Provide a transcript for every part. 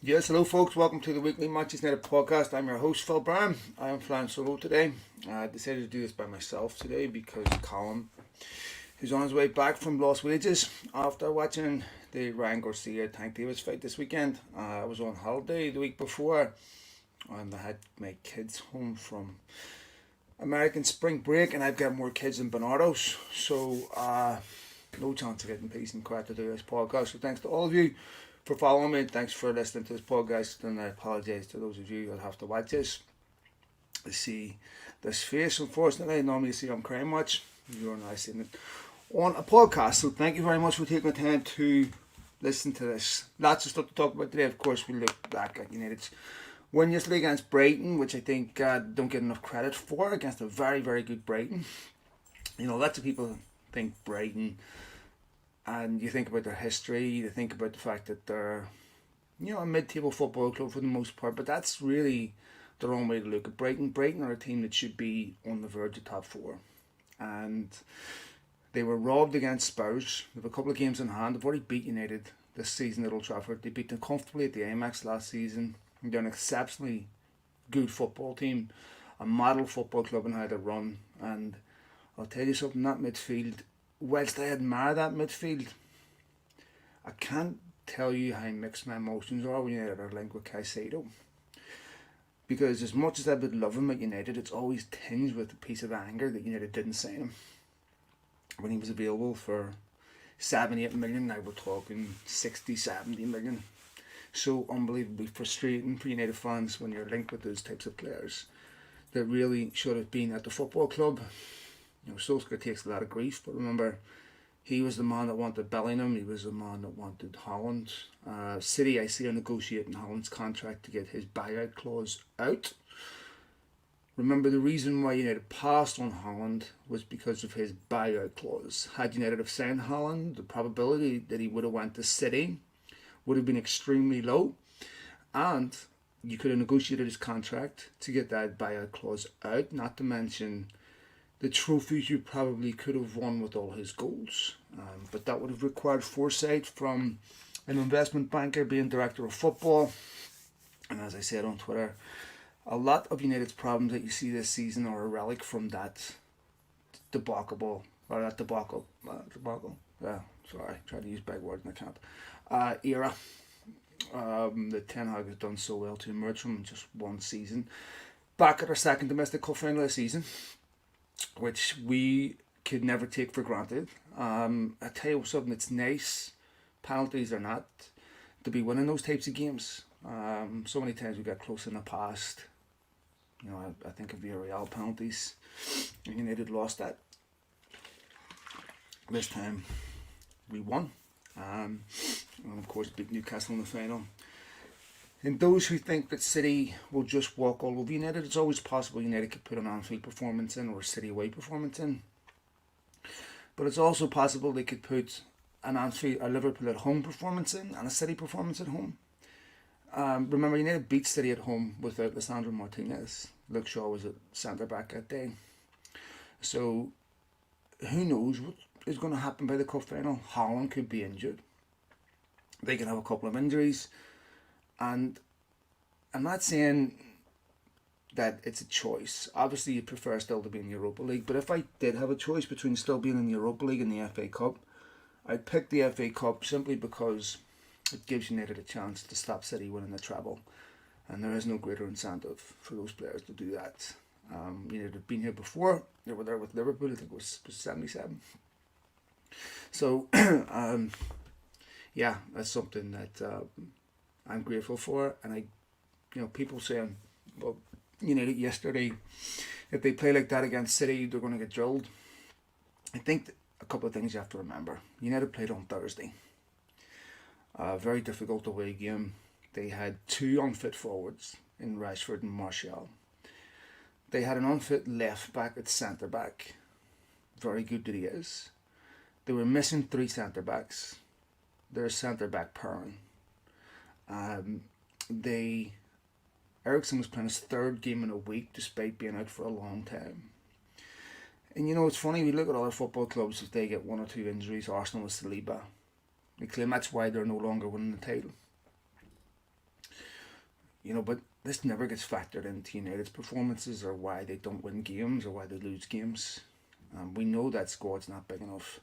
Yes, hello folks, welcome to the weekly Manchester United podcast. I'm your host Phil Brown. I am flying solo today. I decided to do this by myself today because Colin, who's on his way back from Lost Wages after watching the Ryan Garcia Tank Davis fight this weekend. I was on holiday the week before and I had my kids home from American spring break, and I've got more kids than Bernardo's, so no chance of getting peace and quiet to do this podcast. So thanks to all of you for following me. Thanks for listening to this podcast, and I apologise to those of you who'll have to watch this. I see this face, unfortunately. Normally you see I'm crying much. You're now seeing it on a podcast. So thank you very much for taking the time to listen to this. Lots of stuff to talk about today. Of course, we look back at United's win yesterday against Brighton, which I think don't get enough credit for, against a very, very good Brighton. You know, lots of people think Brighton, and you think about their history, you think about the fact that they're, a mid-table football club for the most part, but that's really the wrong way to look at Brighton. Brighton are a team that should be on the verge of top four, and they were robbed against Spurs. They have a couple of games in hand. They've already beat United this season at Old Trafford. They beat them comfortably at the Amex last season. They're an exceptionally good football team, a model football club in how they run, and I'll tell you something, that midfield, whilst I admire that midfield, I can't tell you how mixed my emotions are when United are linked with Caicedo. Because as much as I would love him at United, it's always tinged with a piece of anger that United didn't sign him when he was available for 7-8 million. Now we're talking 60-70 million. So unbelievably frustrating for United fans when you're linked with those types of players that really should have been at the football club. Solskjaer takes a lot of grief, but remember, he was the man that wanted Bellingham, he was the man that wanted Haaland. City, I see, are negotiating Haaland's contract to get his buyout clause out. Remember, the reason why United passed on Haaland was because of his buyout clause. Had United have signed Haaland, the probability that he would have went to City would have been extremely low, and you could have negotiated his contract to get that buyout clause out, not to mention the trophies you probably could have won with all his goals. But that would have required foresight from an investment banker being director of football. And as I said on Twitter, a lot of United's problems that you see this season are a relic from that debacle. Yeah, sorry, trying to use big words and I can't. Era. That Ten Hag has done so well to emerge from just one season. Back at our second domestic cup final this season, which we could never take for granted. I tell you something, it's nice, penalties or not, to be winning those types of games. So many times we got close in the past. I think of Villarreal penalties. United lost that. This time we won. And of course beat Newcastle in the final. And those who think that City will just walk all over United, it's always possible United could put an Anfield performance in or a City away performance in. But it's also possible they could put an Anfield, a Liverpool at home performance in and a City performance at home. Remember, United beat City at home without Lisandro Martinez. Luke Shaw was at centre back that day. So who knows what is going to happen by the cup final. Haaland could be injured. They could have a couple of injuries. And I'm not saying that it's a choice. Obviously, you prefer still to be in Europa League. But if I did have a choice between still being in the Europa League and the FA Cup, I'd pick the FA Cup simply because it gives United a chance to stop City winning the treble. And there is no greater incentive for those players to do that. United have been here before. They were there with Liverpool. I think it was 77. So, yeah, that's something that I'm grateful for. And people saying, well, United yesterday, if they play like that against City, they're going to get drilled. I think a couple of things you have to remember. United played on Thursday. A very difficult away game. They had two unfit forwards in Rashford and Martial. They had an unfit left back at centre back. Very good that he is. They were missing three centre backs. Their centre back pairing. Eriksen was playing his third game in a week despite being out for a long time. And it's funny, we look at other football clubs, if they get one or two injuries. Arsenal with Saliba. They claim that's why they're no longer winning the title. But this never gets factored into United's performances or why they don't win games or why they lose games. We know that squad's not big enough.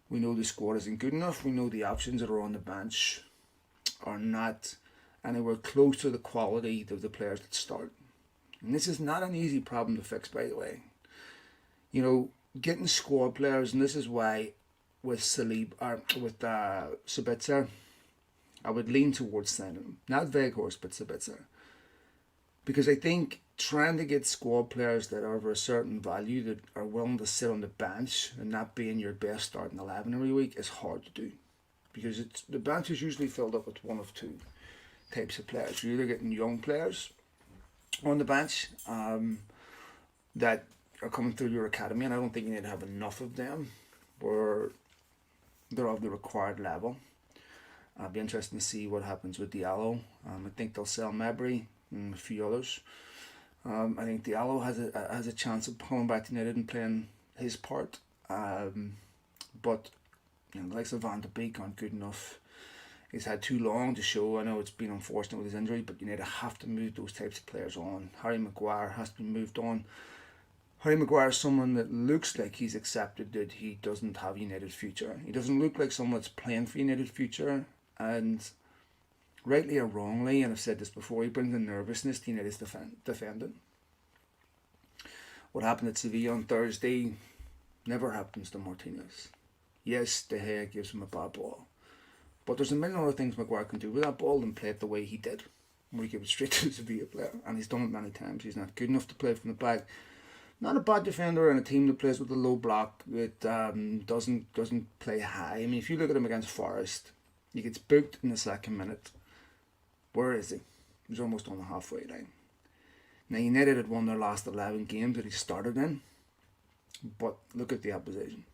We know the squad isn't good enough. We know the options that are on the bench are not anywhere close to the quality of the players that start. And this is not an easy problem to fix, by the way. Getting squad players, and this is why with Sabitzer, I would lean towards signing him. Not Weghorst, but Sabitzer. Because I think trying to get squad players that are of a certain value, that are willing to sit on the bench and not be in your best starting 11 every week, is hard to do. Because the bench is usually filled up with one of two types of players. You're either getting young players on the bench that are coming through your academy, and I don't think you need to have enough of them where they're of the required level. I'll be interested to see what happens with Diallo. I think they'll sell Mabry and a few others. I think Diallo has a chance of pulling back to United and playing his part. But the likes of Van de Beek aren't good enough. He's had too long to show. I know it's been unfortunate with his injury, but United have to move those types of players on. Harry Maguire has to be moved on. Harry Maguire is someone that looks like he's accepted that he doesn't have United future. He doesn't look like someone that's playing for United future, and rightly or wrongly, and I've said this before, he brings a nervousness to United's defending. What happened at Sevilla on Thursday never happens to Martinez. Yes, De Gea gives him a bad ball, but there's a million other things Maguire can do with that ball than play it the way he did, where he gave it straight to the Sevilla player, and he's done it many times. He's not good enough to play from the back. Not a bad defender in a team that plays with a low block, that doesn't play high. I mean, if you look at him against Forest, he gets booked in the second minute. Where is he? He's almost on the halfway line. Now, United had won their last 11 games that he started in, but look at the opposition.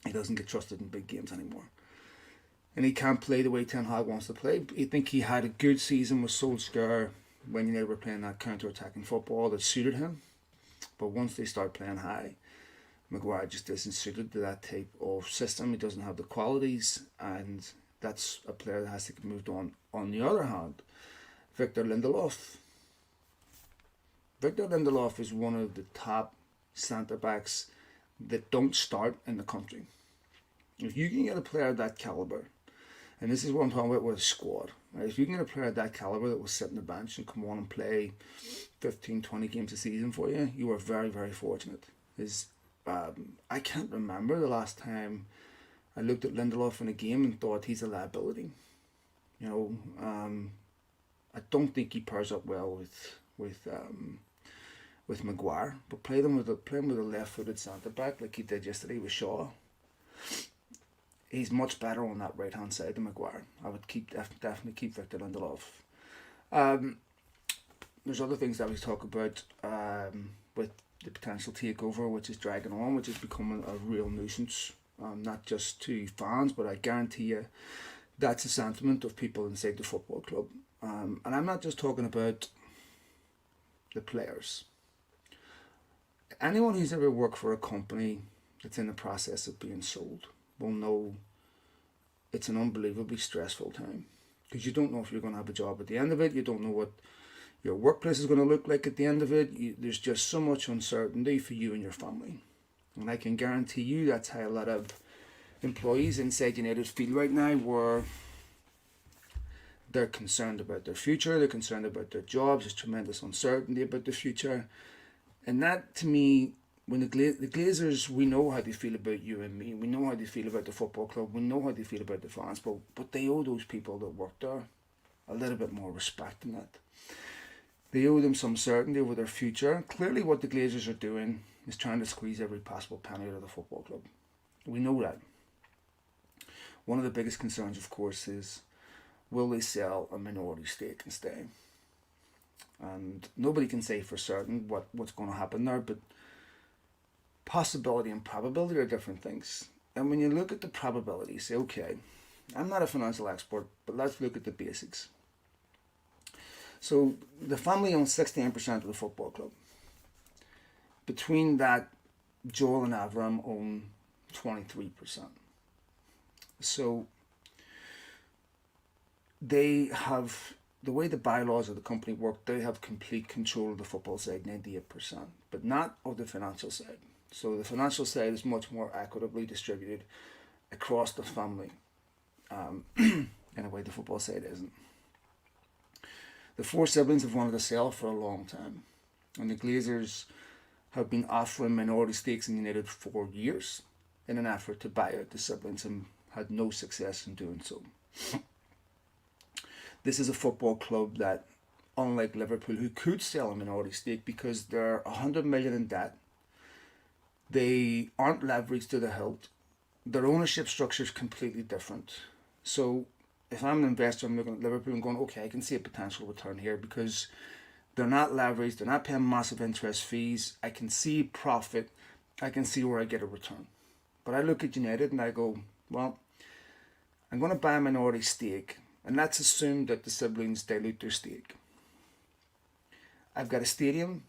He doesn't get trusted in big games anymore. And he can't play the way Ten Hag wants to play. I think he had a good season with Solskjaer when United were playing that counter-attacking football that suited him. But once they start playing high, Maguire just isn't suited to that type of system. He doesn't have the qualities, and that's a player that has to get moved on. On the other hand, Victor Lindelof. Victor Lindelof is one of the top centre-backs that don't start in the country. If you can get a player of that calibre, and this is what I'm talking about with a squad, right? If you can get a player of that calibre that will sit on the bench and come on and play 15, 20 games a season for you, you are very, very fortunate. I can't remember the last time I looked at Lindelof in a game and thought he's a liability. I don't think he pairs up well with Maguire, but play him with a left-footed centre-back like he did yesterday with Shaw. He's much better on that right-hand side than Maguire. I would definitely keep Victor Lindelof. There's other things that we talk about with the potential takeover, which is dragging on, which is becoming a real nuisance, not just to fans, but I guarantee you that's a sentiment of people inside the football club. And I'm not just talking about the players. Anyone who's ever worked for a company that's in the process of being sold will know it's an unbelievably stressful time, because you don't know if you're going to have a job at the end of it. You don't know what your workplace is going to look like at the end of it. There's just so much uncertainty for you and your family, and I can guarantee you that's how a lot of employees inside United feel right now, where they're concerned about their future, they're concerned about their jobs. There's tremendous uncertainty about the future, and that, to me, when the Glazers, we know how they feel about you and me. We know how they feel about the football club. We know how they feel about the fans. But they owe those people that work there a little bit more respect than that. They owe them some certainty over their future. Clearly what the Glazers are doing is trying to squeeze every possible penny out of the football club. We know that. One of the biggest concerns, of course, is will they sell a minority stake and stay? And nobody can say for certain what's going to happen there, but possibility and probability are different things. And when you look at the probability, say, okay, I'm not a financial expert, but let's look at the basics. So the family owns 16% of the football club. Between that, Joel and Avram own 23%. So they have the way the bylaws of the company work, they have complete control of the football side, 98%, but not of the financial side. So the financial side is much more equitably distributed across the family, in a way the football side isn't. The four siblings have wanted to sell for a long time, and the Glazers have been offering minority stakes in United for years in an effort to buy out the siblings and had no success in doing so. This is a football club that, unlike Liverpool, who could sell a minority stake because they're 100 million in debt, they aren't leveraged to the hilt, their ownership structure is completely different. So if I'm an investor, I'm looking at Liverpool and going, okay, I can see a potential return here because they're not leveraged, they're not paying massive interest fees, I can see profit, I can see where I get a return. But I look at United and I go, well, I'm going to buy a minority stake, and let's assume that the siblings dilute their stake. I've got a stadium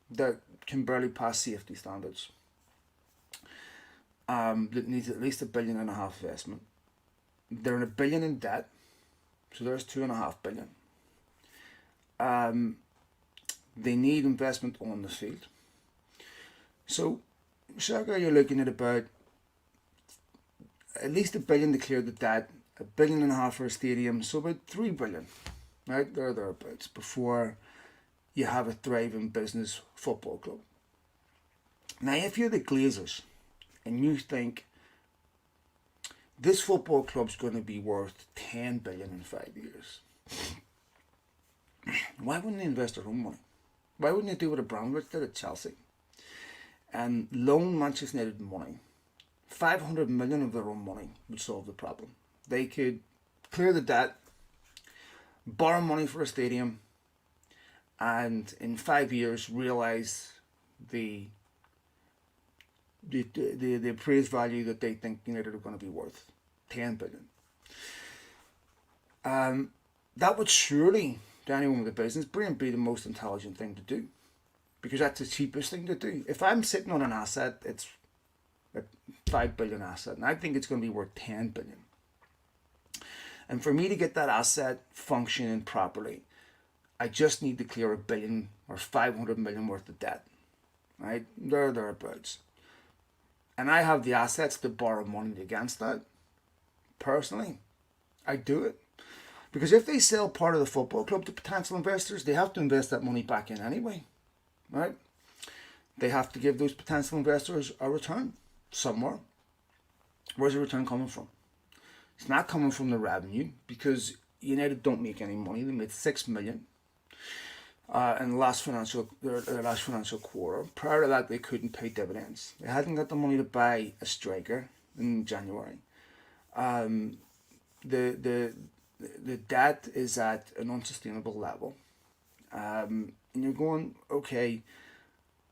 that can barely pass safety standards, that needs at least $1.5 billion investment. They're in $1 billion in debt, so there's $2.5 billion. They need investment on the field. So, circa you're looking at about at least $1 billion to clear the debt, $1.5 billion for a stadium, so about $3 billion, right? Thereabouts, before you have a thriving business football club. Now, if you're the Glazers and you think this football club's going to be worth $10 billion in 5 years, why wouldn't they invest their own money? Why wouldn't they do what Abramovich did at Chelsea and loan Manchester United money? 500 million of their own money would solve the problem. They could clear the debt, borrow money for a stadium, and in 5 years realize the appraised value that they think United are going to be worth, 10 billion. That would surely, to anyone with a business brain, be the most intelligent thing to do, because that's the cheapest thing to do. If I'm sitting on an asset, it's a 5 billion asset, and I think it's going to be worth 10 billion. And for me to get that asset functioning properly, I just need to clear $1 billion or 500 million worth of debt, right? Thereabouts. And I have the assets to borrow money against that. Personally, I do it. Because if they sell part of the football club to potential investors, they have to invest that money back in anyway, right? They have to give those potential investors a return somewhere. Where's the return coming from? It's not coming from the revenue, because United don't make any money. They made 6 million in the last financial quarter. Prior to that, they couldn't pay dividends. They hadn't got the money to buy a striker in January. The debt is at an unsustainable level. And you're going, okay,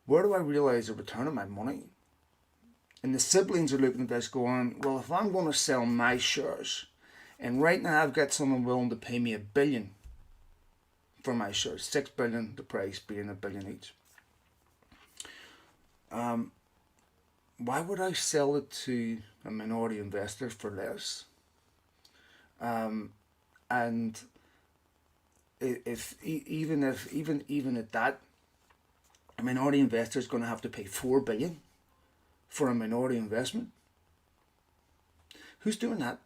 where do I realize the return on my money? And the siblings are looking at this going, well, if I'm going to sell my shares, and right now I've got someone willing to pay me $1 billion for my shares, 6 billion, the price being $1 billion each. Why would I sell it to a minority investor for less? And even at that, a minority investor is going to have to pay $4 billion for a minority investment. Who's doing that?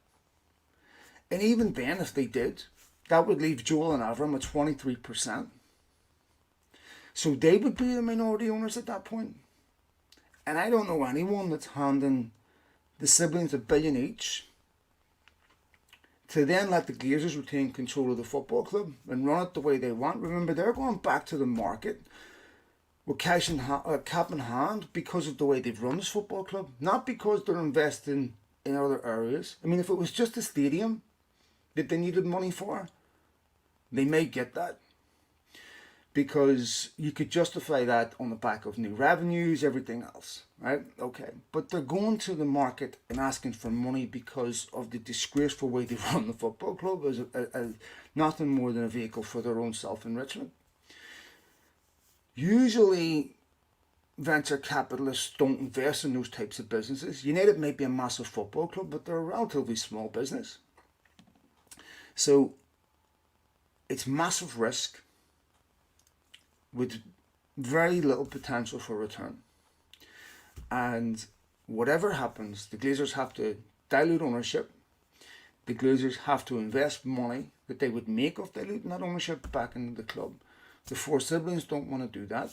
And even then, if they did, that would leave Joel and Avram at 23%. So they would be the minority owners at that point. And I don't know anyone that's handing the siblings $1 billion each to then let the Glazers retain control of the football club and run it the way they want. Remember, they're going back to the market with cash in cap in hand because of the way they've run this football club, not because they're investing in other areas. I mean, if it was just a stadium that they needed money for, they may get that, because you could justify that on the back of new revenues, everything else, right? Okay, but they're going to the market and asking for money because of the disgraceful way they run the football club as nothing more than a vehicle for their own self-enrichment. Usually, venture capitalists don't invest in those types of businesses. United may be a massive football club, but they're a relatively small business. So it's massive risk with very little potential for return. And whatever happens, the Glazers have to dilute ownership. The Glazers have to invest money that they would make off diluting that ownership back into the club. The four siblings don't want to do that.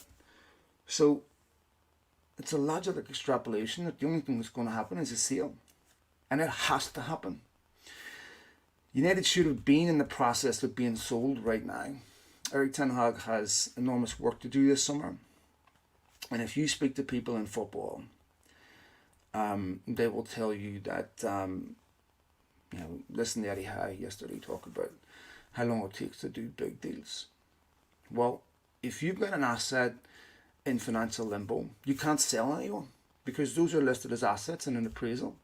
So it's a logical extrapolation that the only thing that's going to happen is a sale. And it has to happen. United should have been in the process of being sold right now. Erik ten Hag has enormous work to do this summer. And if you speak to people in football, they will tell you that, listen to Eddie Howe yesterday talk about how long it takes to do big deals. Well, if you've got an asset in financial limbo, you can't sell anyone because those are listed as assets in an appraisal.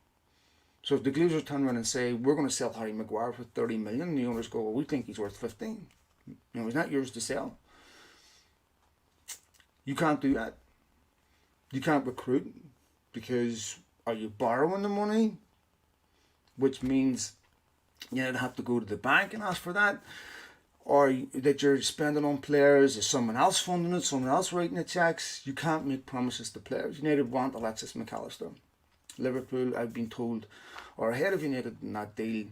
So if the Glazers turn around and say, we're going to sell Harry Maguire for 30 million, and the owners go, well, we think he's worth 15. He's not yours to sell. You can't do that. You can't recruit because are you borrowing the money? Which means you'd have to go to the bank and ask for that. Or that you're spending on players, is someone else funding it, someone else writing the checks. You can't make promises to players. United want Alexis McAllister. Liverpool, I've been told, are ahead of United in that deal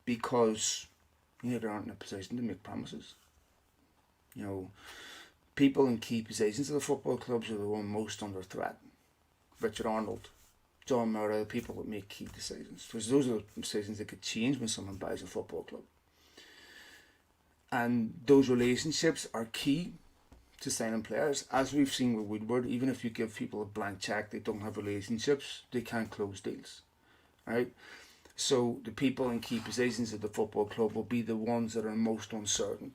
because United aren't in a position to make promises. People in key positions of the football clubs are the one most under threat. Richard Arnold, John Murray, the people that make key decisions. Because those are the decisions that could change when someone buys a football club. And those relationships are key to signing players. As we've seen with Woodward, even if you give people a blank check, they don't have relationships, they can't close deals. Right? So the people in key positions of the football club will be the ones that are most uncertain.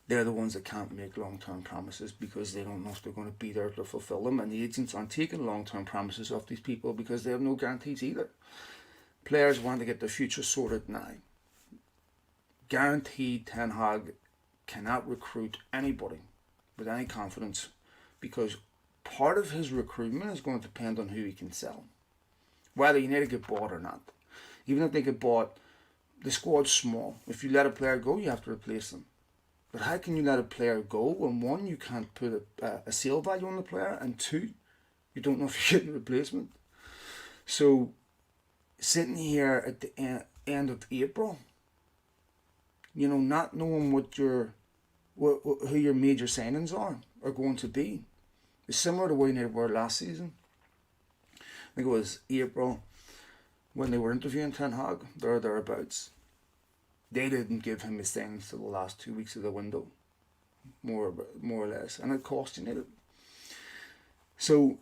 They're the ones that can't make long-term promises because they don't know if they're going to be there to fulfill them. And the agents aren't taking long-term promises off these people because they have no guarantees either. Players want to get their future sorted now. Guaranteed Ten Hag cannot recruit anybody with any confidence because part of his recruitment is going to depend on who he can sell. Whether you need to get bought or not. Even if they get bought, the squad's small. If you let a player go, you have to replace them. But how can you let a player go when one, you can't put a sale value on the player, and two, you don't know if you're getting a replacement. So sitting here at the end of April, not knowing who your major signings are going to be, is similar to what they were last season. I think it was April when they were interviewing Ten Hag, thereabouts. They didn't give him his signings till the last 2 weeks of the window, more or less, and it cost United. So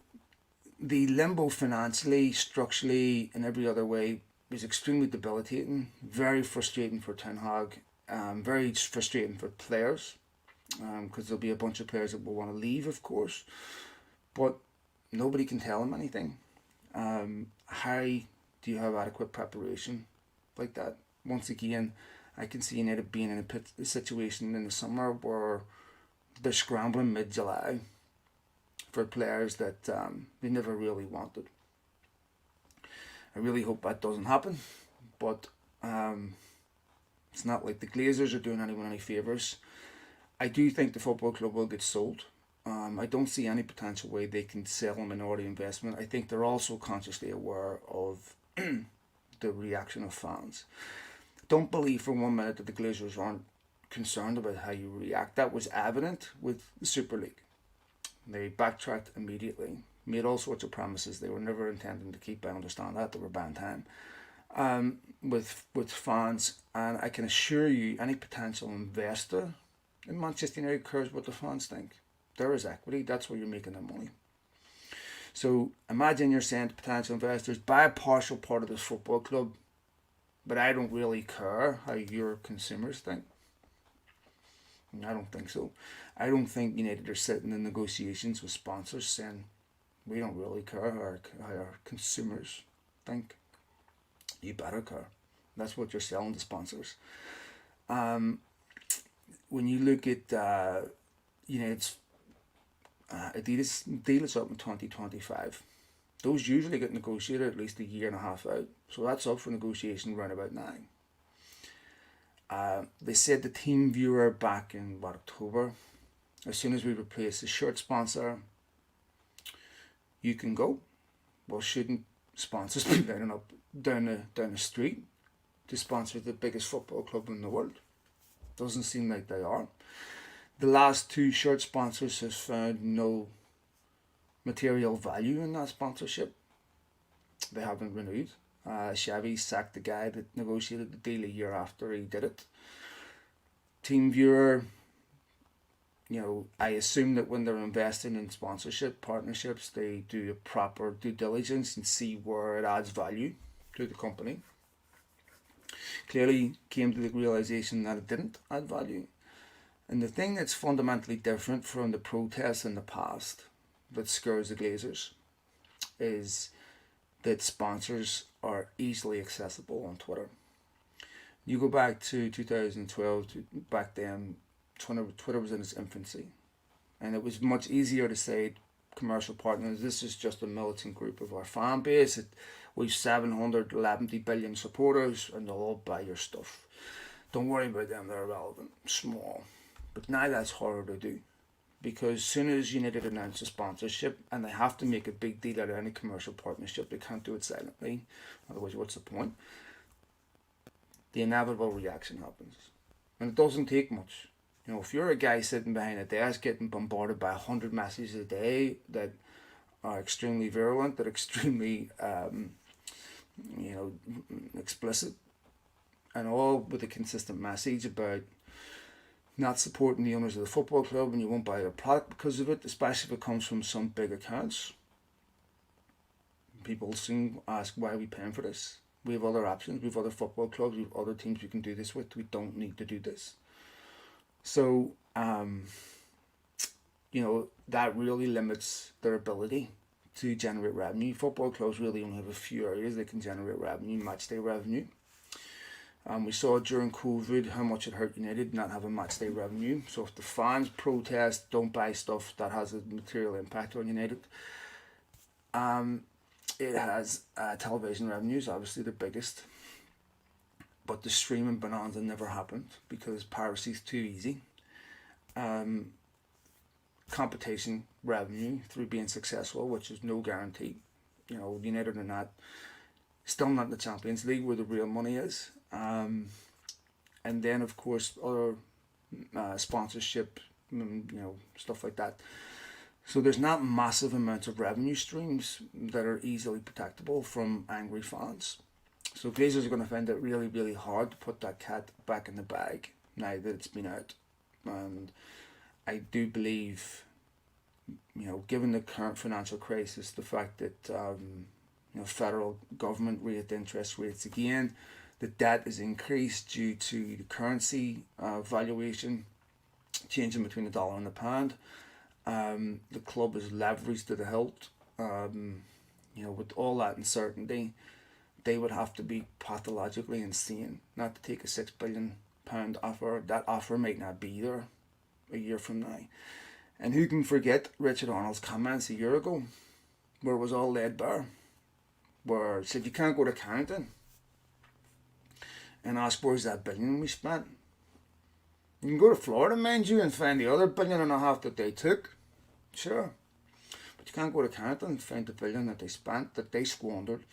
the limbo financially, structurally, and every other way was extremely debilitating, very frustrating for Ten Hag, very frustrating for players, because there'll be a bunch of players that will want to leave, of course, but nobody can tell them anything. How do you have adequate preparation like that? Once again, I can see United being in a situation in the summer where they're scrambling mid-July for players that they never really wanted. I really hope that doesn't happen, but it's not like the Glazers are doing anyone any favours. I do think the football club will get sold. I don't see any potential way they can sell a minority investment. I think they're also consciously aware of the reaction of fans. Don't believe for 1 minute that the Glazers aren't concerned about how you react. That was evident with the Super League. They backtracked immediately, made all sorts of promises they were never intending to keep. I understand that, they were buying time with fans, and I can assure you any potential investor in Manchester United cares what the fans think. There is equity, that's where you're making their money. So imagine you're saying to potential investors, buy a partial part of this football club, but I don't really care how your consumers think. I don't think so. I don't think United are sitting in negotiations with sponsors saying, we don't really care how our consumers think. You better care. That's what you're selling to sponsors. When you look at United's Adidas deal is up in 2025. Those usually get negotiated at least a year and a half out. So that's up for negotiation around about now. They said the team viewer back in October, as soon as we replace the shirt sponsor, you can go. Well, shouldn't sponsors be lining up down the street to sponsor the biggest football club in the world? Doesn't seem like they are. The last two shirt sponsors have found no material value in that sponsorship. They haven't renewed. Chevy sacked the guy that negotiated the deal a year after he did it. TeamViewer, I assume that when they're investing in sponsorship partnerships, they do a proper due diligence and see where it adds value to the company. Clearly came to the realization that it didn't add value. And the thing that's fundamentally different from the protests in the past that scares the Glazers is that sponsors are easily accessible on Twitter. You go back to 2012, back then, Twitter was in its infancy. And it was much easier to say, commercial partners, this is just a militant group of our fan base. We've 711 billion supporters and they'll all buy your stuff. Don't worry about them, they're irrelevant, small. But now that's harder to do. Because as soon as United announce a sponsorship, and they have to make a big deal out of any commercial partnership, they can't do it silently, otherwise what's the point? The inevitable reaction happens. And it doesn't take much. If you're a guy sitting behind a desk getting bombarded by 100 messages a day that are extremely virulent, that are extremely explicit, and all with a consistent message about not supporting the owners of the football club and you won't buy their product because of it, especially if it comes from some big accounts. People soon ask, why are we paying for this? We have other options, we have other football clubs, we have other teams we can do this with, we don't need to do this. So, that really limits their ability to generate revenue. Football clubs really only have a few areas they can generate revenue, match day revenue. We saw during COVID how much it hurt United not having match day revenue. So if the fans protest, don't buy stuff that has a material impact on United. It has television revenues, obviously the biggest. But the streaming bonanza never happened because piracy is too easy. Competition revenue through being successful, which is no guarantee. United are not, still not in the Champions League where the real money is. And then of course other sponsorship, stuff like that. So there's not massive amounts of revenue streams that are easily protectable from angry fans. So Glazers are going to find it really, really hard to put that cat back in the bag now that it's been out. And I do believe, given the current financial crisis, the fact that federal government raised interest rates again, the debt is increased due to the currency valuation changing between the dollar and the pound. The club is leveraged to the hilt. With all that uncertainty, they would have to be pathologically insane not to take a £6 billion offer. That offer might not be there a year from now. And who can forget Richard Arnold's comments a year ago, where it was all laid bare, where he said you can't go to Carrington and ask where's that billion we spent. You can go to Florida, mind you, and find the other $1.5 billion that they took, sure. But you can't go to Carrington and find the billion that they spent, that they squandered,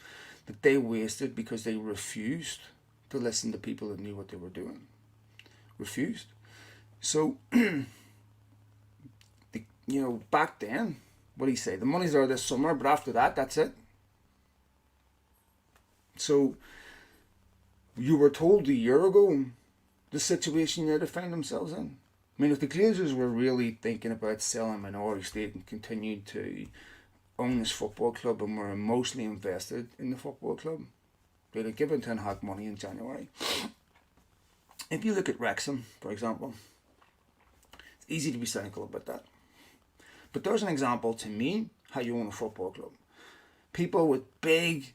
that they wasted because they refused to listen to people that knew what they were doing. Refused. So, back then, what do you say? The money's there this summer, but after that, that's it. So, you were told a year ago the situation they found themselves in. I mean, if the Glazers were really thinking about selling a minority stake and continued to own this football club and were emotionally invested in the football club, they'd have given Ten Hag money in January. If you look at Wrexham, for example, it's easy to be cynical about that. But there's an example to me how you own a football club. People with big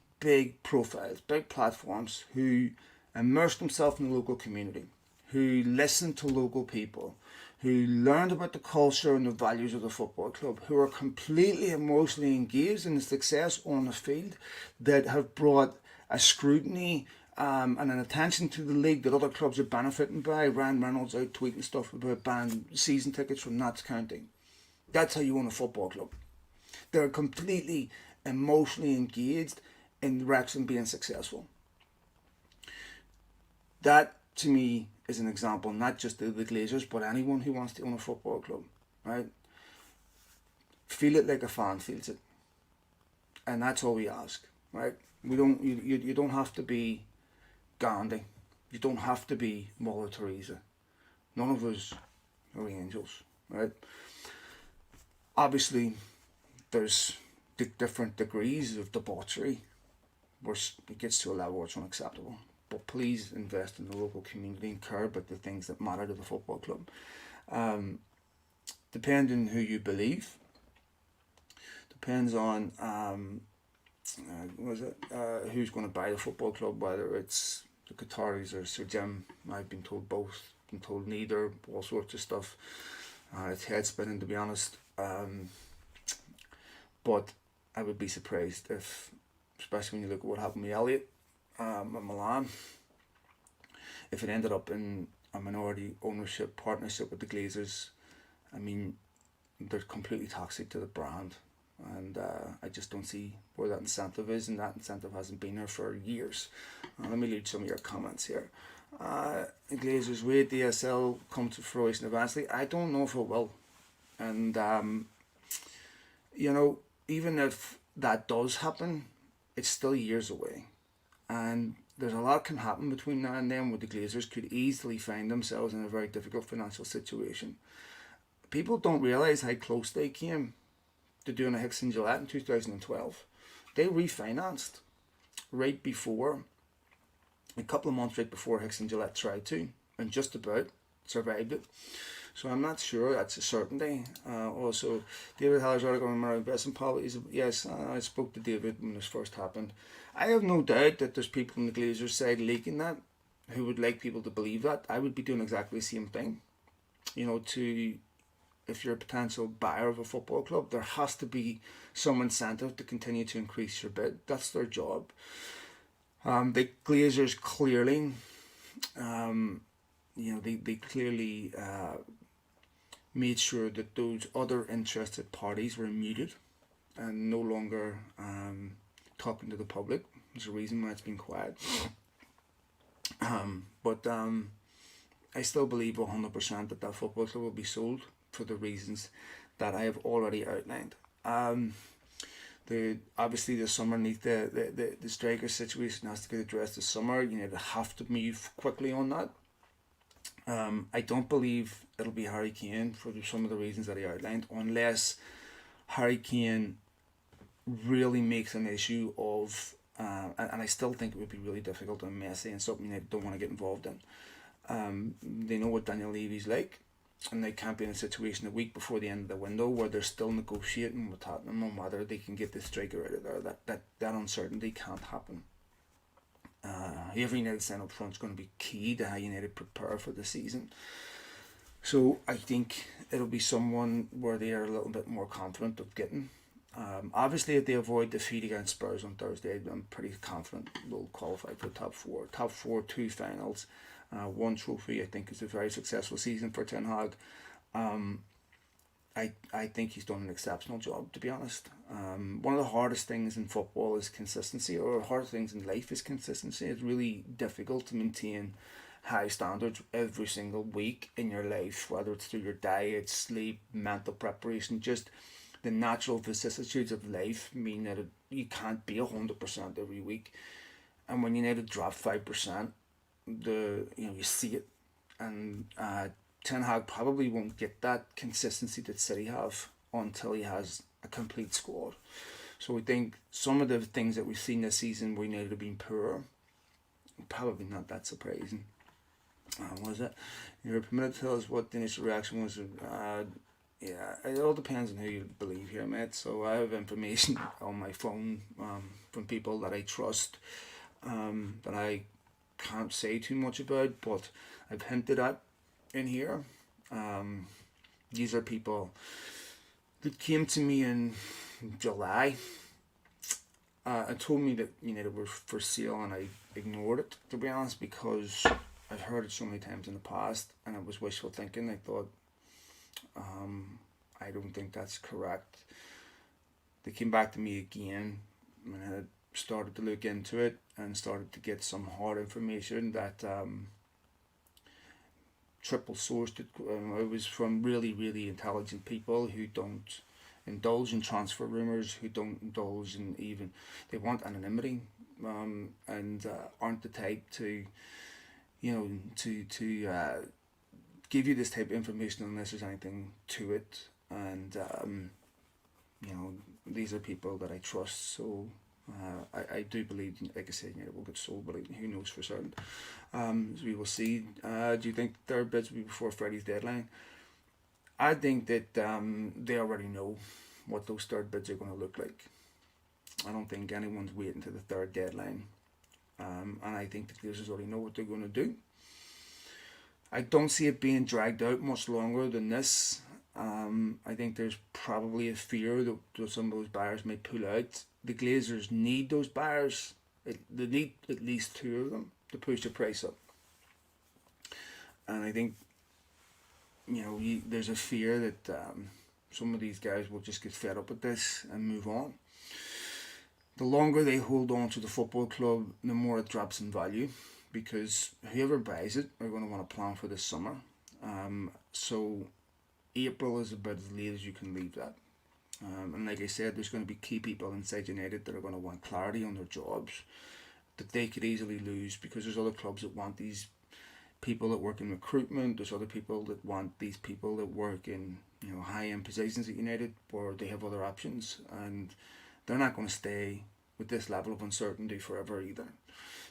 profiles, big platforms who immerse themselves in the local community, who listen to local people, who learned about the culture and the values of the football club, who are completely emotionally engaged in the success on the field, that have brought a scrutiny, and an attention to the league that other clubs are benefiting by. Ryan Reynolds out tweeting stuff about banning season tickets from Notts County. That's how you own a football club. They're completely emotionally engaged in Wrexham being successful. That, to me, is an example, not just of the Glazers, but anyone who wants to own a football club, right? Feel it like a fan feels it. And that's all we ask, right? You don't have to be Gandhi. You don't have to be Mother Teresa. None of us are angels, right? Obviously, there's different degrees of debauchery where it gets to a level where it's unacceptable. But please invest in the local community and care about the things that matter to the football club. Depending who you believe, depends on who's going to buy the football club, whether it's the Qataris or Sir Jim. I've been told both, been told neither, all sorts of stuff. It's head spinning, to be honest. But I would be surprised if, especially when you look at what happened with Elliot at Milan, if it ended up in a minority ownership partnership with the Glazers. I mean, they're completely toxic to the brand, and I just don't see where that incentive is, and that incentive hasn't been there for years. Let me read some of your comments here. Glazers, will DSL come to fruition eventually? I don't know if it will, and even if that does happen, it's still years away, and there's a lot can happen between now and then where the Glazers could easily find themselves in a very difficult financial situation. People don't realise how close they came to doing a Hicks and Gillette in 2012. They refinanced right before, a couple of months right before Hicks and Gillette tried to, and just about survived it. So I'm not sure that's a certainty. Also, David Heller's article on my investment policies. Yes, I spoke to David when this first happened. I have no doubt that there's people on the Glazers side leaking that, who would like people to believe that. I would be doing exactly the same thing. If you're a potential buyer of a football club, there has to be some incentive to continue to increase your bid. That's their job. The Glazers clearly, they clearly made sure that those other interested parties were muted and no longer talking to the public. There's a reason why it's been quiet. But I still believe 100% that football club will be sold for the reasons that I have already outlined. Obviously the summer needs the striker situation has to get addressed this summer. You have to move quickly on that. I don't believe it'll be Harry Kane for some of the reasons that he outlined, unless Harry Kane really makes an issue of, and I still think it would be really difficult and messy and something they don't want to get involved in. They know what Daniel Levy's like, and they can't be in a situation a week before the end of the window where they're still negotiating with Tottenham on whether they can get the striker out of there. That uncertainty can't happen. Every United stand up front is going to be key to how United prepare for the season. So I think it'll be someone where they are a little bit more confident of getting. Obviously, if they avoid defeat against Spurs on Thursday, I'm pretty confident they'll qualify for top four. Top four, 2 finals, 1 trophy. I think is a very successful season for Ten Hag. I think he's done an exceptional job, to be honest. One of the hardest things in football is consistency, or hardest things in life is consistency. It's really difficult to maintain high standards every single week in your life, whether it's through your diet, sleep, mental preparation. Just the natural vicissitudes of life mean that you can't be 100% every week. And when you need to drop 5%, you see it. And Ten Hag probably won't get that consistency that City have until he has a complete squad. So I think some of the things that we've seen this season where United have been poor, probably not that surprising. Was it? You're permitted to tell us what the initial reaction was. Yeah, it all depends on who you believe here, mate. So I have information on my phone from people that I trust, that I can't say too much about, but I've hinted at in here. These are people that came to me in July It told me that United were for sale, and I ignored it, to be honest, because I've heard it so many times in the past, and it was wishful thinking. I thought, I don't think that's correct. They came back to me again, and I had started to look into it and started to get some hard information that triple sourced it. It was from really, really intelligent people who don't indulge in transfer rumors, who don't indulge in even, they want anonymity, and aren't the type to, to give you this type of information unless there's anything to it. And these are people that I trust, so I do believe, like I said, it will get sold, but who knows for certain. So we will see. Do you think third bids will be before Friday's deadline? I think that they already know what those third bids are going to look like. I don't think anyone's waiting to the third deadline. And I think the Glazers already know what they're going to do. I don't see it being dragged out much longer than this. I think there's probably a fear that some of those buyers may pull out. The Glazers need those buyers. They need at least two of them to push the price up. And I think, there's a fear that some of these guys will just get fed up with this and move on. The longer they hold on to the football club, the more it drops in value, because whoever buys it are going to want to plan for this summer. So April is about as late as you can leave that. And like I said, there's going to be key people inside United that are going to want clarity on their jobs that they could easily lose, because there's other clubs that want these people that work in recruitment. There's other people that want these people that work in high-end positions at United, or they have other options, and they're not going to stay with this level of uncertainty forever either.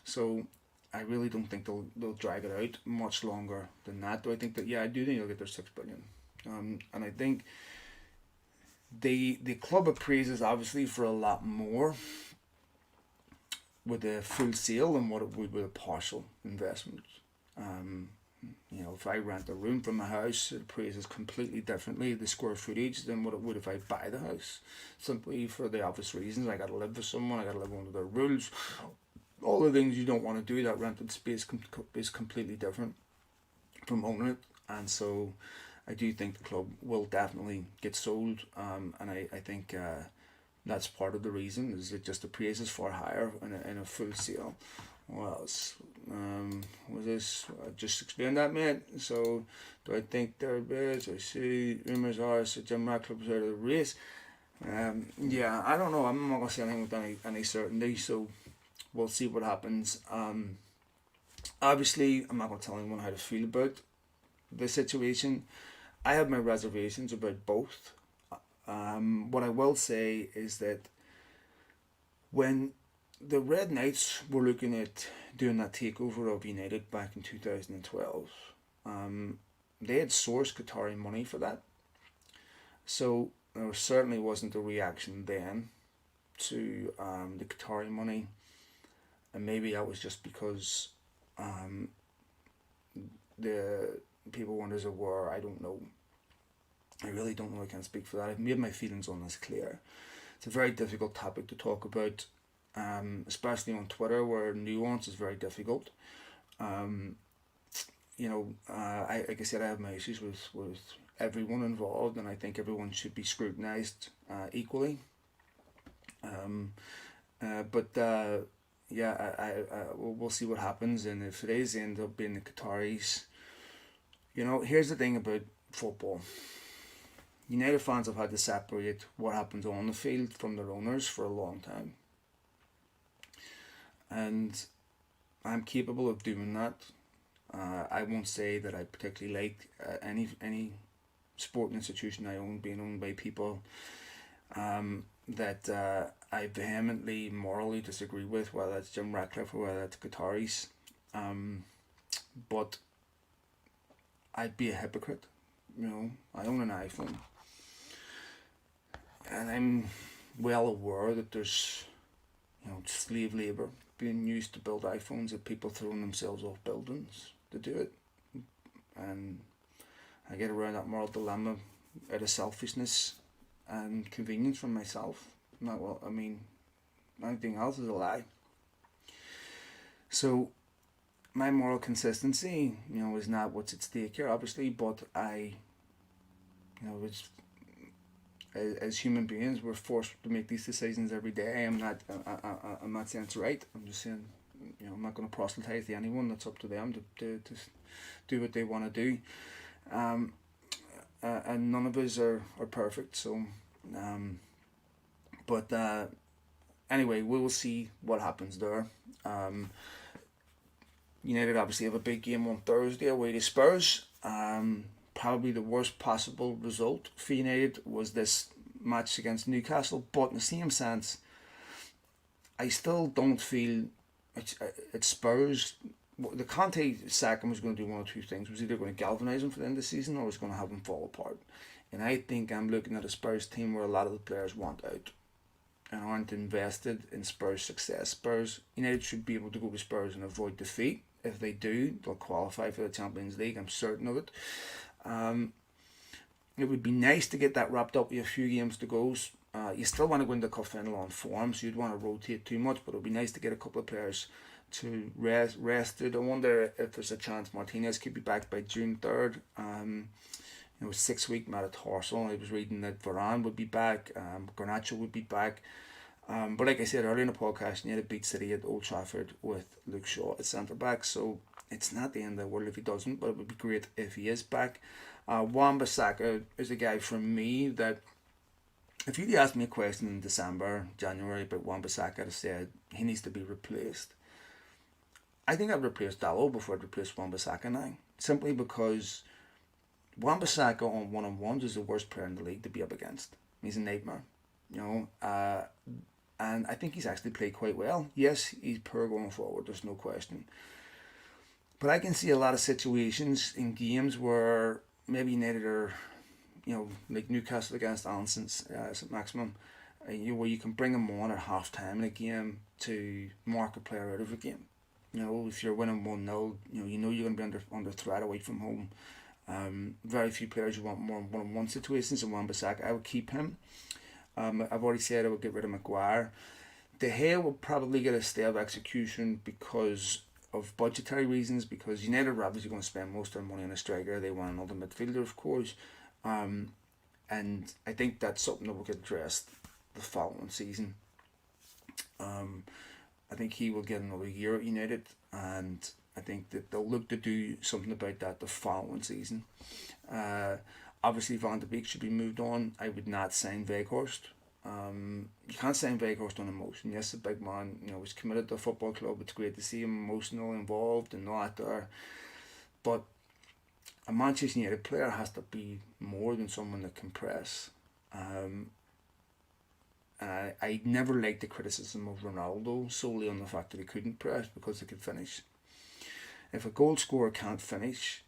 So I really don't think they'll drag it out much longer than that. Though I think that, I do think they'll get their $6 billion. And I think the club appraises obviously for a lot more with a full sale than what it would with a partial investment. If I rent a room from a house, it appraises completely differently, the square footage, than what it would if I buy the house. Simply for the obvious reasons. I got to live with someone, I got to live under their rules. All the things you don't want to do. That rented space is completely different from owning it. And so I do think the club will definitely get sold. And I think that's part of the reason, is it just appraises far higher in a full sale. What else? Was this? I just explained that, mate. So, do I think third bids? I see rumours are so Jim Ratcliffe was out of the race. I don't know. I'm not going to say anything with any certainty, so we'll see what happens. Obviously, I'm not going to tell anyone how to feel about the situation. I have my reservations about both. What I will say is that when the Red Knights were looking at doing that takeover of United back in 2012, they had sourced Qatari money for that. So there certainly wasn't a reaction then to the Qatari money. And maybe that was just because the people weren't as aware. I don't know. I really don't know. I can't speak for that. I've made my feelings on this clear. It's a very difficult topic to talk about, especially on Twitter, where nuance is very difficult. Like I said, I have my issues with everyone involved, and I think everyone should be scrutinised equally. We'll see what happens, and if it is end up being the Qataris, here's the thing about football. United fans have had to separate what happens on the field from their owners for a long time. And I'm capable of doing that. I won't say that I particularly like any sporting institution I own being owned by people that I vehemently, morally disagree with, whether it's Jim Ratcliffe or whether it's Qataris. But I'd be a hypocrite. I own an iPhone. And I'm well aware that there's, slave labour being used to build iPhones, that people throwing themselves off buildings to do it. And I get around that moral dilemma out of selfishness and convenience from myself. Anything else is a lie. So my moral consistency, is not what's at stake here, obviously, but it's as human beings, we're forced to make these decisions every day. I'm not saying it's right. I'm just saying, I'm not going to proselytize to anyone. That's up to them to do what they want to do. And none of us are perfect. So, but anyway, we will see what happens there. United obviously have a big game on Thursday away to Spurs. Probably the worst possible result for United was this match against Newcastle, but in the same sense, I still don't feel it's Spurs. The Conte sacking was going to do one or two things. It was either going to galvanise him for the end of the season or it was going to have him fall apart. And I think I'm looking at a Spurs team where a lot of the players want out and aren't invested in Spurs' success. United should be able to go to Spurs and avoid defeat. If they do, they'll qualify for the Champions League. I'm certain of it. It would be nice to get that wrapped up with a few games to go. You still want to go into the cup final on form, so you'd want to rotate too much, but it would be nice to get a couple of players to rested. I wonder if there's a chance Martinez could be back by June 3rd. 6-week metatarsal. I was reading that Varane would be back, Garnacho would be back. But like I said earlier in the podcast, you had to beat City at Old Trafford with Luke Shaw at centre back, so it's not the end of the world if he doesn't, but it would be great if he is back. Wan-Bissaka is a guy from me that, if you'd asked me a question in December, January about Wan-Bissaka, I'd have said he needs to be replaced. I think I'd replace Dalot before I'd replace Wan-Bissaka now, simply because Wan-Bissaka on one-on-ones is the worst player in the league to be up against. He's a nightmare, and I think he's actually played quite well. Yes, he's poor going forward, there's no question. But I can see a lot of situations in games where maybe United are, like Newcastle against Allen St. Maximin, where you can bring him on at half time in a game to mark a player out of a game. If you're winning 1-0, you're going to be under threat away from home. Very few players you want more in one-on-one situations, and Wan-Bissaka, I would keep him. I've already said I would get rid of Maguire. De Gea will probably get a stay of execution because of budgetary reasons, because United are obviously going to spend most of their money on a striker. They want another midfielder, of course. And I think that's something that will get addressed the following season. I think he will get another year at United, and I think that they'll look to do something about that the following season. Obviously, Van de Beek should be moved on. I would not sign Weghorst. You can't sign Weghorst on emotion. Yes, a big man, he's committed to a football club. It's great to see him emotional, involved, and all that there. But a Manchester United player has to be more than someone that can press. And I never liked the criticism of Ronaldo solely on the fact that he couldn't press because he could finish. If a goal scorer can't finish,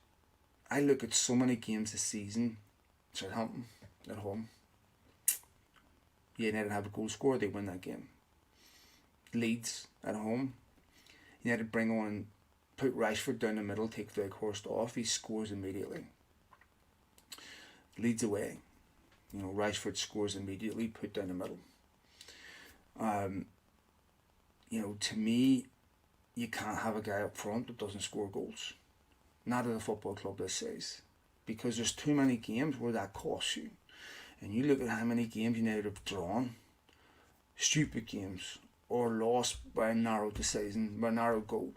I look at so many games this season. Southampton at home. United have a goal scorer, they win that game. Leeds at home. United put Rashford down the middle, take Weghorst off, he scores immediately. Leeds away. Rashford scores immediately, put down the middle. To me, you can't have a guy up front that doesn't score goals. Not at a football club this size. Because there's too many games where that costs you. And you look at how many games United have drawn, stupid games, or lost by a narrow decision, by a narrow goal,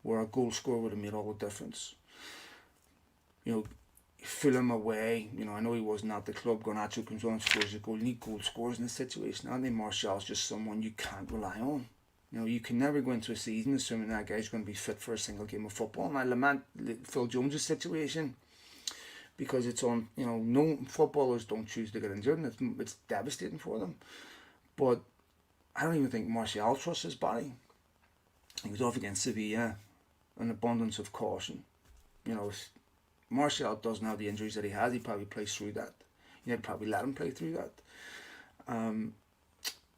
where a goal scorer would have made all the difference. Fulham away, I know he wasn't at the club. Garnacho comes on and scores a goal. You need goal scorers in this situation. Anthony Martial's just someone you can't rely on. You can never go into a season assuming that guy's going to be fit for a single game of football. And I lament Phil Jones' situation because it's on, no footballers don't choose to get injured and it's devastating for them. But I don't even think Martial trusts his body. He was off against Sevilla, an abundance of caution. Martial doesn't have the injuries that he has. He probably plays through that. You'd probably let him play through that.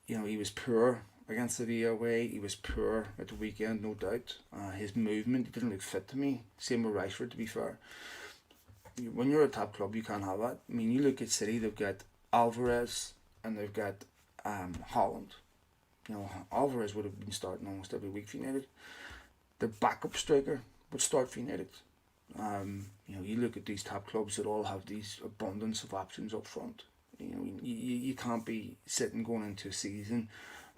He was poor against Sevilla away. He was poor at the weekend, no doubt. His movement, he didn't look fit to me. Same with Rashford, to be fair. When you're a top club, you can't have that. I mean, you look at City, they've got Alvarez and they've got Holland. Alvarez would have been starting almost every week for United. The backup striker would start for United. You look at these top clubs that all have these abundance of options up front. You can't be sitting going into a season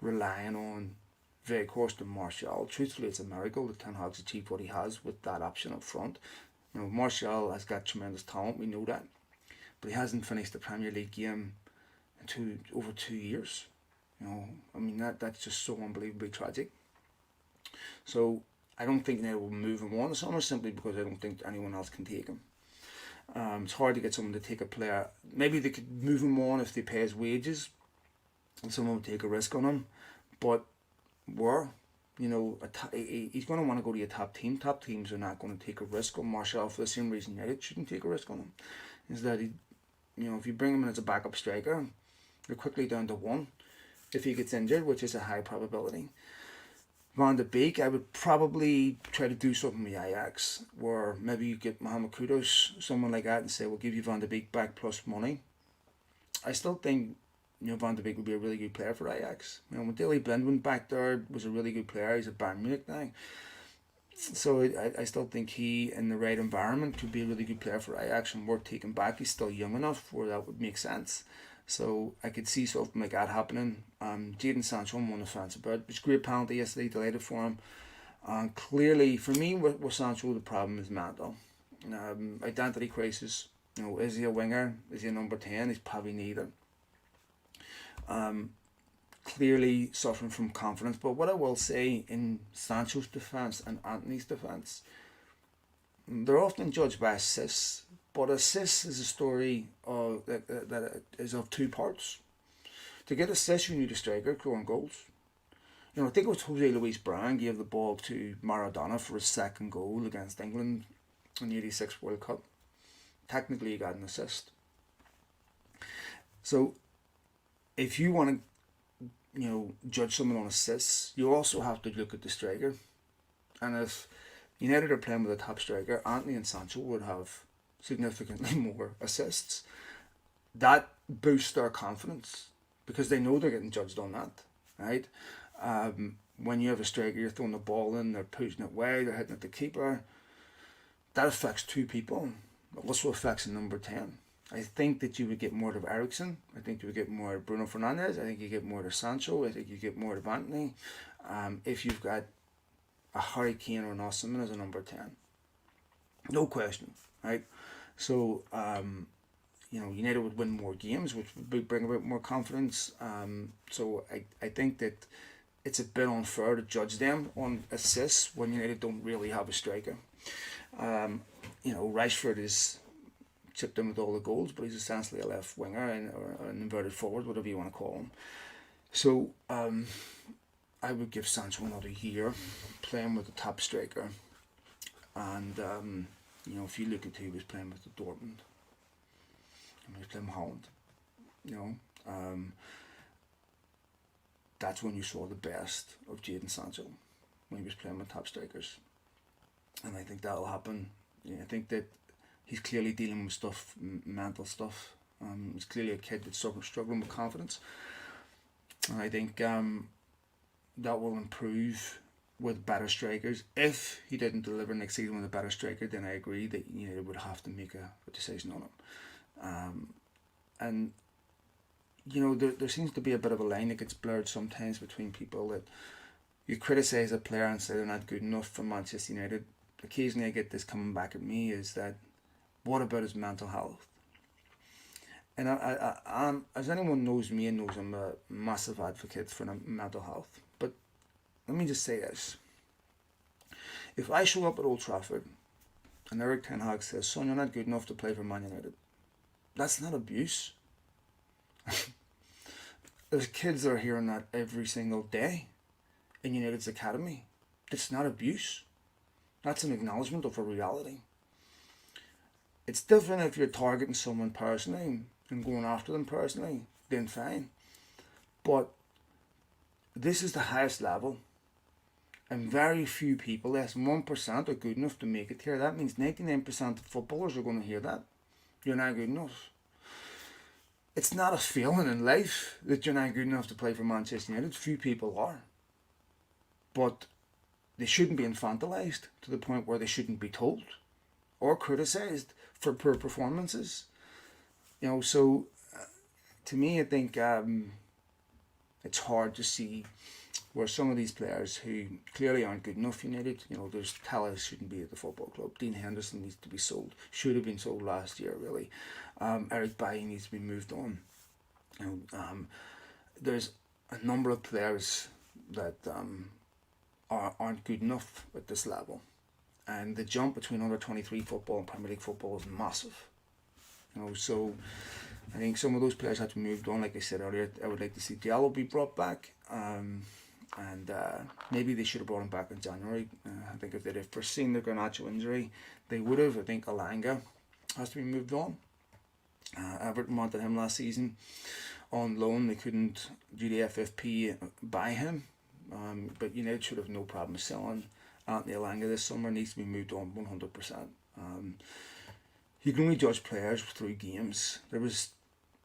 relying on Weghorst and Martial. Truthfully, it's a miracle that Ten Hag's achieved what he has with that option up front. Martial has got tremendous talent, we know that, but he hasn't finished the Premier League game in over 2 years. That's just so unbelievably tragic. So I don't think they will move him on this summer simply because I don't think anyone else can take him. It's hard to get someone to take a player. Maybe they could move him on if they pay his wages and someone would take a risk on him. But where? He's going to want to go to a top team. Top teams are not going to take a risk on Martial for the same reason United shouldn't take a risk on him. Is that if you bring him in as a backup striker, you're quickly down to one if he gets injured, which is a high probability. Van de Beek, I would probably try to do something with Ajax, where maybe you get Mohamed Kudus, someone like that, and say, we'll give you Van de Beek back plus money. I still think Van de Beek would be a really good player for Ajax. When Daley Blind went back there, was a really good player. He's at Bayern Munich now. So I still think he, in the right environment, could be a really good player for Ajax and worth taking back. He's still young enough where that would make sense. So I could see something like that happening. Jadon Sancho, I'm one of the fans about. It was a great penalty yesterday, delighted for him. And clearly, for me, with Sancho, the problem is mental. Identity crisis. Is he a winger? Is he a number 10? He's probably neither. Clearly suffering from confidence. But what I will say in Sancho's defence and Antony's defence, they're often judged by assists. But assists is a story that is of two parts. To get assists, you need a striker scoring goals. I think it was Jose Luis Brown gave the ball to Maradona for his second goal against England in the '86 World Cup. Technically, he got an assist. So, if you want to, judge someone on assists, you also have to look at the striker. And if United are playing with a top striker, Antony and Sancho would have significantly more assists. That boosts their confidence because they know they're getting judged on that, right? When you have a striker, you're throwing the ball in, they're pushing it away, they're hitting at the keeper. That affects two people. It also affects a number 10. I think that you would get more of Eriksen. I think you would get more of Bruno Fernandes. I think you get more of Sancho. I think you get more of Antony. If you've got a Harry Kane or an Osimhen as a number 10. No question, right? So, United would win more games, which would bring about more confidence. So I think that it's a bit unfair to judge them on assists when United don't really have a striker. Rashford is chipped in with all the goals, but he's essentially a left winger or an inverted forward, whatever you want to call him. So I would give Sancho another year playing with the top striker. And, if you look at who he was playing with the Dortmund, he was playing with Holland, that's when you saw the best of Jadon Sancho, when he was playing with top strikers. And I think that'll happen. I think that he's clearly dealing with stuff, mental stuff. He's clearly a kid that's struggling with confidence. And I think that will improve with better strikers. If he didn't deliver next season with a better striker, then I agree that United would have to make a decision on him. And there seems to be a bit of a line that gets blurred sometimes between people that you criticise a player and say they're not good enough for Manchester United. Occasionally I get this coming back at me, is that what about his mental health? And I'm, as anyone knows me and knows, I'm a massive advocate for mental health. But let me just say this. If I show up at Old Trafford and Erik Ten Hag says, son, you're not good enough to play for Man United, that's not abuse. There's kids that are hearing that every single day in United's academy. It's not abuse. That's an acknowledgement of a reality. It's different if you're targeting someone personally and going after them personally, then fine. But this is the highest level. And very few people, less than 1%, are good enough to make it here. That means 99% of footballers are going to hear that. You're not good enough. it's not a feeling in life that you're not good enough to play for Manchester United. Few people are. But they shouldn't be infantilized to the point where they shouldn't be told or criticised for poor performances. So to me, I think it's hard to see where some of these players who clearly aren't good enough United, there's Telles shouldn't be at the football club. Dean Henderson needs to be sold. Should have been sold last year, really. Eric Bailly needs to be moved on. There's a number of players that aren't good enough at this level. And the jump between under 23 football and Premier League football is massive. So I think some of those players have to be moved on. Like I said earlier, I would like to see Diallo be brought back. And maybe they should have brought him back in January. I think if they'd have foreseen the Garnacho injury, they would have. I think Alanga has to be moved on. Everton wanted him last season on loan. They couldn't, due to FFP, buy him. But United should have no problem selling Anthony Alanga this summer. Needs to be moved on 100%. You can only judge players through games. There was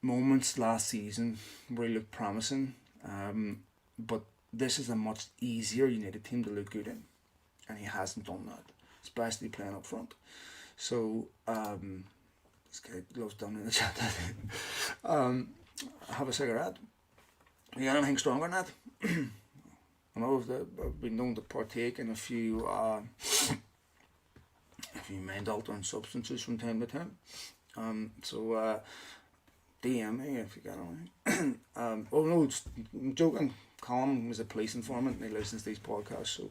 moments last season where he looked promising, but this is a much easier United team to look good in, and he hasn't done that, especially playing up front. So this guy loves down in the chat. Have a cigarette. You got anything stronger than that? I know I've been known to partake in a few mind-altering substances from time to time. So DM me if you got anything. Oh no, I'm joking. Colin was a police informant and he listens to these podcasts, so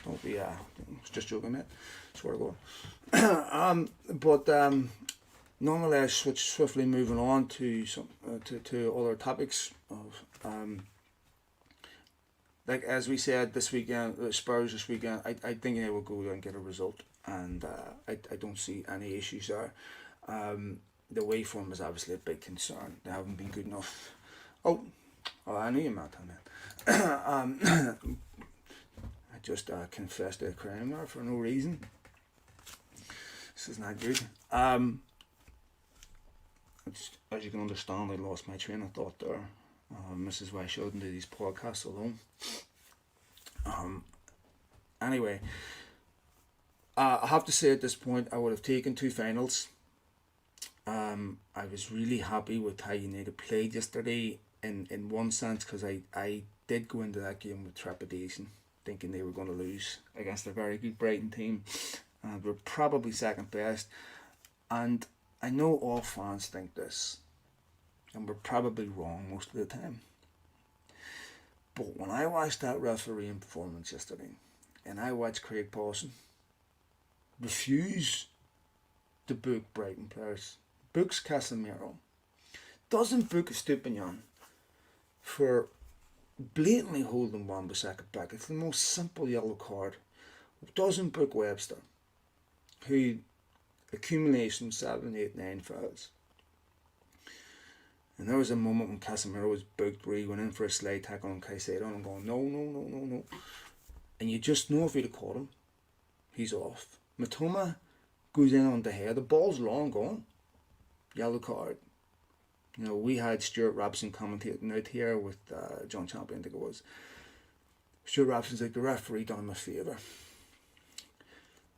don't be just joking, mate. Swear to God. But nonetheless, swiftly moving on to some to other topics of like as we said this weekend, Spurs this weekend. I think they will go there and get a result, and I don't see any issues there. The way form is obviously a big concern. They haven't been good enough. Oh, I knew you meant that. I just confessed to a crime there for no reason. This is not good. As you can understand, I lost my train of thought there. This is why I shouldn't do these podcasts alone. Anyway, I have to say at this point, I would have taken 2 finals. I was really happy with how United played yesterday in one sense, because I did go into that game with trepidation, thinking they were going to lose against a very good Brighton team. We're probably second best, and I know all fans think this, and we're probably wrong most of the time. But when I watched that refereeing performance yesterday, and I watched Craig Pawson refuse to book Brighton players, books Casemiro, doesn't book Estupiñán for blatantly holding Wan-Bissaka back. It's the most simple yellow card. Doesn't book Webster, who accumulation 7, 8, 9 fouls. And there was a moment when Casemiro was booked where he went in for a slide tackle on Caicedo, and I'm going, no. And you just know if he'd have caught him, he's off. Matoma goes in on the head. The ball's long gone. Yellow card. We had Stuart Robson commentating out here with John Champion, I think it was. Stuart Robson's like, the referee done him a favour.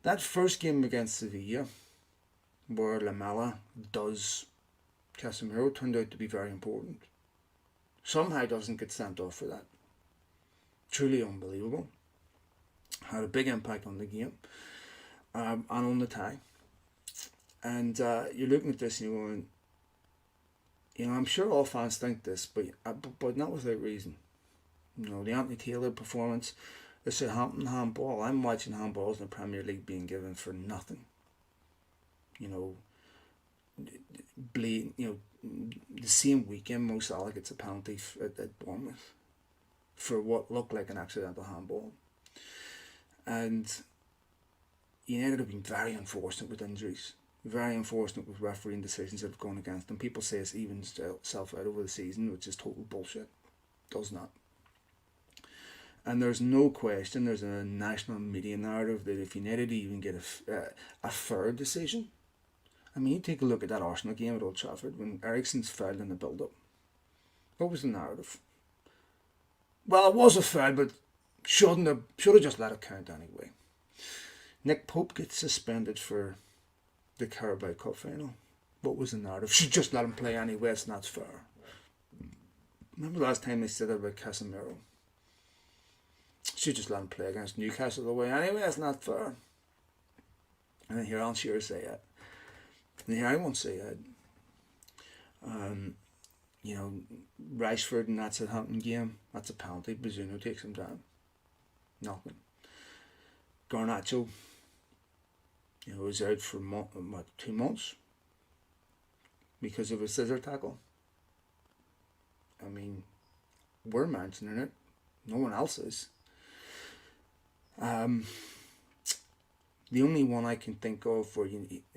That first game against Sevilla, where Lamela does Casemiro, turned out to be very important. Somehow doesn't get sent off for that. Truly unbelievable. Had a big impact on the game and on the tie. And you're looking at this and you're going, I'm sure all fans think this, but not without reason. The Anthony Taylor performance, the Southampton handball. I'm watching handballs in the Premier League being given for nothing. The same weekend, Mo Salah gets a penalty at Bournemouth for what looked like an accidental handball. And United have been very unfortunate with injuries, very unfortunate with refereeing decisions that have gone against them. People say it's evens itself out over the season, which is total bullshit. Does not. And there's no question, there's a national media narrative that if United even get a fair decision, I mean, you take a look at that Arsenal game at Old Trafford when Eriksen's fouled in the build-up. What was the narrative? Well, it was a foul, but should have just let it count anyway. Nick Pope gets suspended for the Carabao Cup final. What was the narrative? Should just let him play anyway. It's not fair. Remember the last time they said that about Casemiro? Should just let him play against Newcastle away anyway. It's not fair. And then here Alan Shearer say it. And here I won't say it. You know, Rashford in that Southampton game, that's a penalty. Bazunu takes him down. Nothing. Garnacho, you know, was out for 2 months because of a scissor tackle. I mean, we're mentioning it. No one else is. The only one I can think of where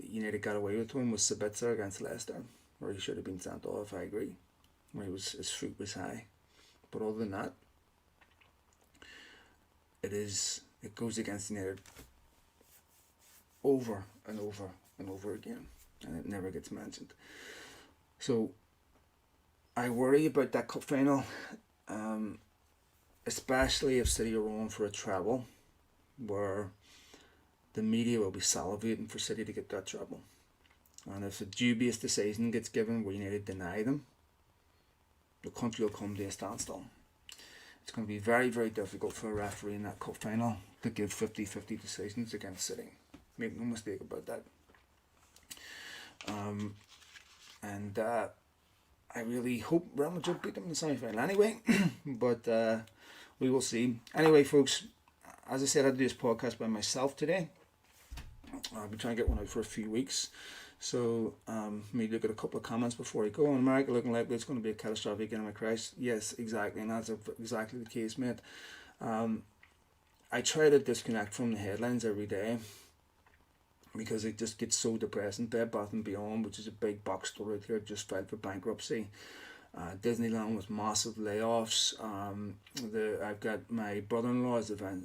United got away with one was Sabitzer against Leicester, where he should have been sent off, I agree, where his foot was high. But other than that, it goes against United over and over and over again, and it never gets mentioned. So I worry about that cup final, especially if City are on for a treble, where the media will be salivating for City to get that treble. And if a dubious decision gets given where United deny them, the country will come to a standstill. It's going to be very, very difficult for a referee in that cup final to give 50-50 decisions against City. Make no mistake about that. I really hope Real Madrid beat them in the semi-final anyway, but we will see. Anyway, folks, as I said, I do this podcast by myself today. I'll be trying to get one out for a few weeks. So, me look at a couple of comments before I go. In America, looking like it's going to be a catastrophic economic crisis. Yes, exactly, and that's exactly the case, mate. I try to disconnect from the headlines every day because it just gets so depressing. Bed Bath & Beyond, which is a big box store out here, just filed for bankruptcy. Disneyland with massive layoffs. I've got my brother-in-law,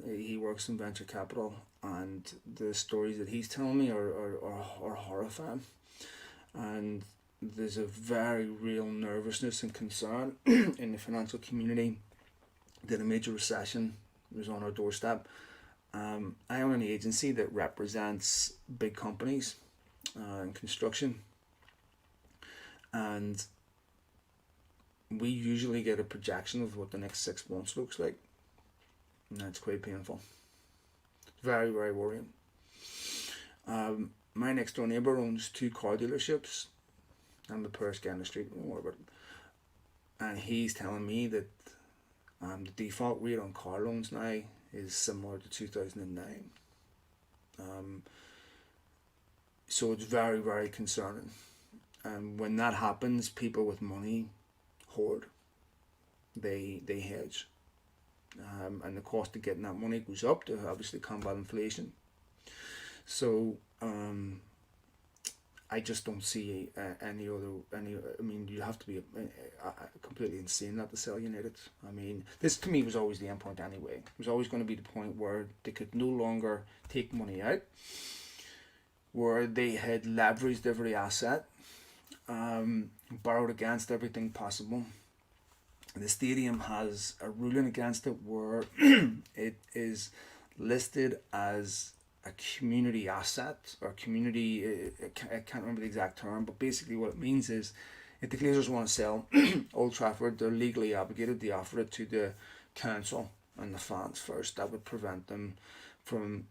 he works in venture capital, and the stories that he's telling me are horrifying. And there's a very real nervousness and concern in the financial community that a major recession was on our doorstep. I own an agency that represents big companies in construction, and we usually get a projection of what the next 6 months looks like, and that's quite painful. It's very, very worrying. My next door neighbour owns 2 car dealerships. I'm the poorest guy in the street, don't worry about it. And he's telling me that the default rate on car loans now is similar to 2009. So it's very, very concerning. And when that happens, people with money hoard. They hedge. And the cost of getting that money goes up to obviously combat inflation. So I just don't see any. I mean, you have to be completely insane not to sell United. I mean, this to me was always the end point anyway. It was always going to be the point where they could no longer take money out, where they had leveraged every asset, borrowed against everything possible. The stadium has a ruling against it where it is listed as a community asset or community, I can't remember the exact term, but basically what it means is if the Glazers want to sell Old Trafford, they're legally obligated to offer it to the council and the fans first. That would prevent them from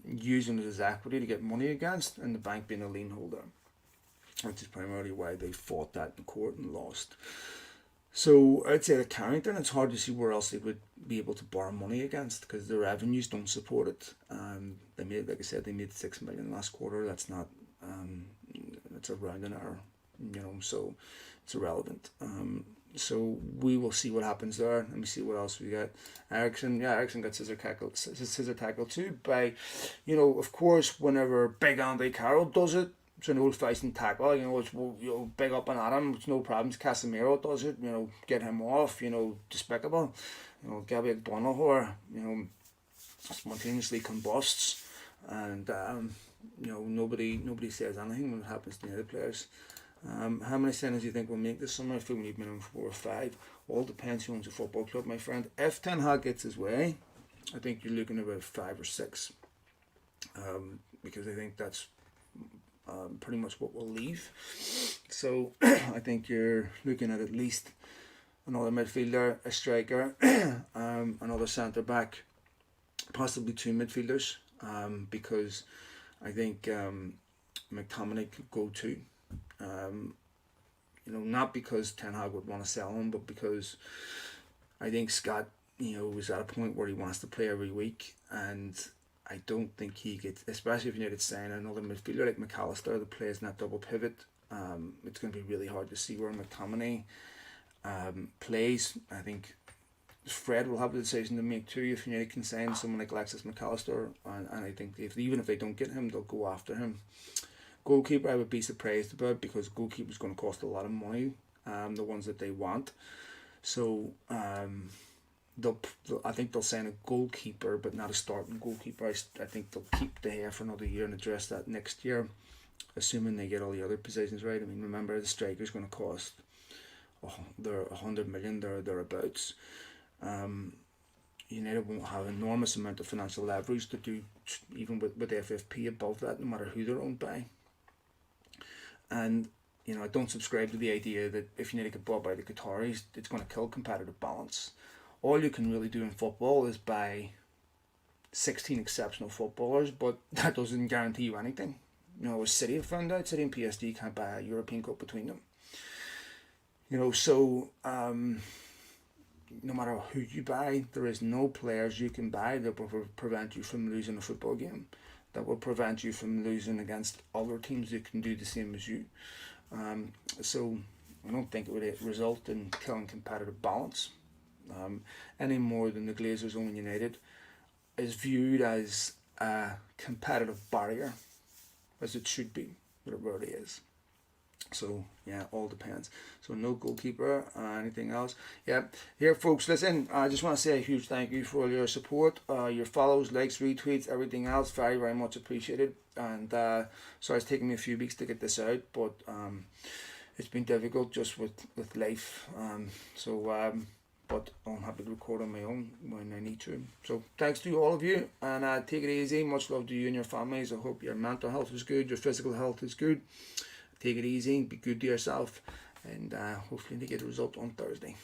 using it as equity to get money against, and the bank being a lien holder, which is primarily why they fought that in court and lost. So outside of Carrington, it's hard to see where else they would be able to borrow money against because the revenues don't support it. They made, like I said, they made 6 million last quarter. That's not, it's a rounding error, so it's irrelevant. So we will see what happens there. Let me see what else we got. Eriksen got scissor tackle too. By, of course, whenever Big Andy Carroll does it, it's an old-fashioned tackle, it's big up and at him, it's no problems. Casemiro does it, get him off, despicable. Gabby Bonahor, spontaneously combusts, and nobody says anything when it happens to the other players. How many signings do you think will make this summer? I feel we need minimum 4 or 5. All depends who owns a football club, my friend. If Ten Hag gets his way, I think you're looking at about 5 or 6. Because I think that's pretty much what we'll leave. So I think you're looking at least another midfielder, a striker, another centre back, possibly 2 midfielders. Because I think McTominay could go too. Not because Ten Hag would want to sell him, but because I think Scott, was at a point where he wants to play every week, and I don't think he gets, especially if you need to sign another midfielder like McAllister that plays in that double pivot. It's going to be really hard to see where McTominay plays. I think Fred will have a decision to make too if United can sign someone like Alexis McAllister, and I think even if they don't get him, they'll go after him. Goalkeeper, I would be surprised about, because goalkeeper is going to cost a lot of money, the ones that they want. So I think they'll sign a goalkeeper, but not a starting goalkeeper. I think they'll keep De Gea for another year and address that next year, assuming they get all the other positions right. I mean, remember, the striker is going to cost they're 100 million, thereabouts. United won't have an enormous amount of financial leverage to do, even with FFP above that, no matter who they're owned by. And I don't subscribe to the idea that if United get bought by the Qataris, it's going to kill competitive balance. All you can really do in football is buy 16 exceptional footballers, but that doesn't guarantee you anything. As City have found out, City and PSG can't buy a European Cup between them. So no matter who you buy, there is no players you can buy that will prevent you from losing a football game, that will prevent you from losing against other teams that can do the same as you. So I don't think it would result in killing competitive balance, any more than the Glazers owning United is viewed as a competitive barrier, as it should be, but it really is. So yeah, all depends. So no goalkeeper, anything else? Yeah, here folks, listen, I just want to say a huge thank you for all your support, your follows, likes, retweets, everything else. Very, very much appreciated. And sorry it's taken me a few weeks to get this out, but it's been difficult just with life. But I'm happy to record on my own when I need to. So thanks to all of you, and take it easy. Much love to you and your families. I hope your mental health is good, your physical health is good. Take it easy, be good to yourself, and hopefully you get a result on Thursday.